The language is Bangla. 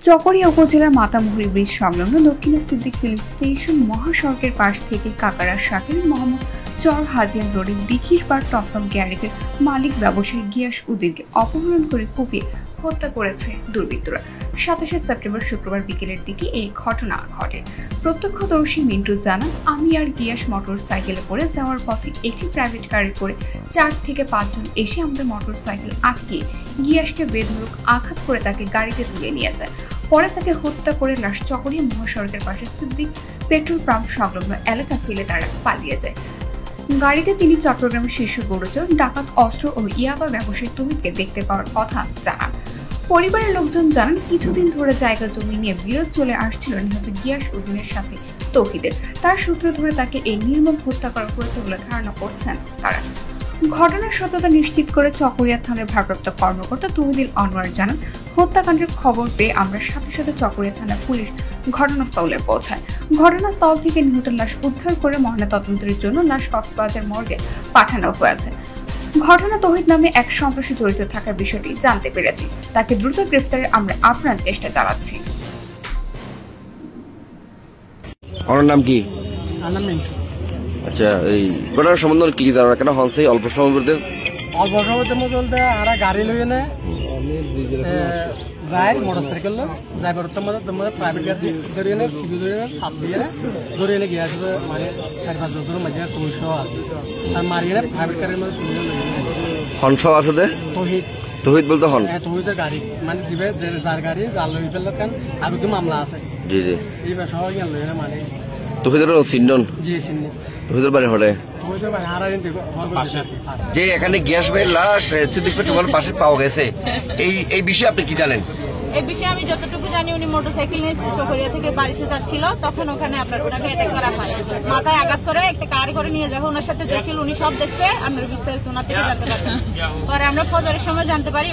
চকরিয়া উপজেলার মাতামুহুরী ব্রিজ সংলগ্ন দক্ষিণে সিদ্দিক ফিলিং স্টেশন মহাসড়কের পাশ থেকে কাকারা শাকিল মোহাম্মদ চর হাজিয়া রোডের দিঘির পাড় টপটপ গ্যারেজের মালিক ব্যবসায়ী গিয়াস উদ্দিনকে অপহরণ করে কুপিয়ে হত্যা করেছে দুর্বৃত্তরা। 27 সেপ্টেম্বর শুক্রবার বিকেলের দিকে এই ঘটনা ঘটে। প্রত্যক্ষদর্শী মিন্টু জানান, আমি আর গিয়াস মোটর সাইকেলে করে যাওয়ার পথে একটি প্রাইভেট কারে করে 4 থেকে 5 জন এসে আমাদের মোটর সাইকেল আটকিয়ে গিয়াসকে বেধড়ক আঘাত করে তাকে গাড়িতে তুলে নিয়ে যায়। পরে তাকে হত্যা করে লাশ চকরিয়া মহাসড়কের পাশে সিদ্দিক পেট্রোল পাম্প সংলগ্ন এলাকা ফেলে তারা পালিয়ে যায়। গাড়িতে তিনি চট্টগ্রামের শীর্ষ গৌরচর ডাকাত অস্ত্র ও ইয়াবা ব্যবসায়ী তৌহিদকে দেখতে পাওয়ার কথা জানান। পরিবারের লোকজন জানান, কিছুদিন ধরে জায়গা জমি নিয়ে বিরোধ চলে আসছিল নিহত গিয়াস উদ্দিনের সাথে তৌহিদের। তার সূত্র ধরে তাকে এই নির্মম হত্যা করা হয়েছে বলে ধারণা করছেন তারা। ঘটনার সত্যতা নিশ্চিত করে চকরিয়া থানার ভারপ্রাপ্ত কর্মকর্তা তৌহিদুল আনোয়ার জানান, হত্যাকাণ্ডের খবর পেয়ে আমরা সাথে সাথে চকরিয়া থানার পুলিশ ঘটনাস্থলে পৌঁছায়। ঘটনাস্থল থেকে নিহতের লাশ উদ্ধার করে ময়নাতদন্তের জন্য লাশ কক্সবাজার মর্গে পাঠানো হয়েছে। ঘটনা তৌহিদ নামে এক সন্ত্রাসী জড়িত থাকার বিষয়টি জানতে পেরেছি। তাকে দ্রুত গ্রেফতারে আমরা আপনার চেষ্টা চালাচ্ছি। ওর নাম কি? আচ্ছা, এই ঘটনার সম্বন্ধে কি জানা কেন হনছে? অল্প সময় বলতে বলতে আর গাড়ি লইয়ে নে যায় মোটরসাইকেল যাই তোমাদের প্রাইভেট গাড়ি ধরিয়ে নে সিবি ধরিয়ে সাপ দিয়ে ধরিয়ে গিয়ে আসবে মানে 4-5 জনের মাঝে পুলিশ আছে আর মারিয়ে প্রাইভেট গাড়ির মধ্যে হনস আছে দে তহিদ বলতে হন তহিদের গাড়ি মানে জিবে যার গাড়ি জাল লই ফেললো কেন আর তো মামলা আছে। জি জি, এই বিষয় গেল মানে তহিদের সিন্ডন। জি সিন্ডন। তহিদের বাড়ি হলে যে এখানে গ্যাস ভাইয়ের লাশ সিদ্দিক পেট্রোল পাশে পাওয়া গেছে, এই বিষয়ে আপনি কি জানেন? এই বিষয়ে আমি যতটুকু জানি, উনি মোটরসাইকেল নিয়ে চকরিয়া থেকে বাড়িতে যাচ্ছিল, তখন ওখানে আপনার ওনাকে অ্যাটাক করা হয়, মাথায় আঘাত করে একটা কারে করে নিয়ে যাবো। ওনার সাথে যে ছিল উনি সব দেখছে, আপনার বিস্তারিত ওনার থেকে জানতে পারবেন। পরে আমরা ফজরের সময় জানতে পারি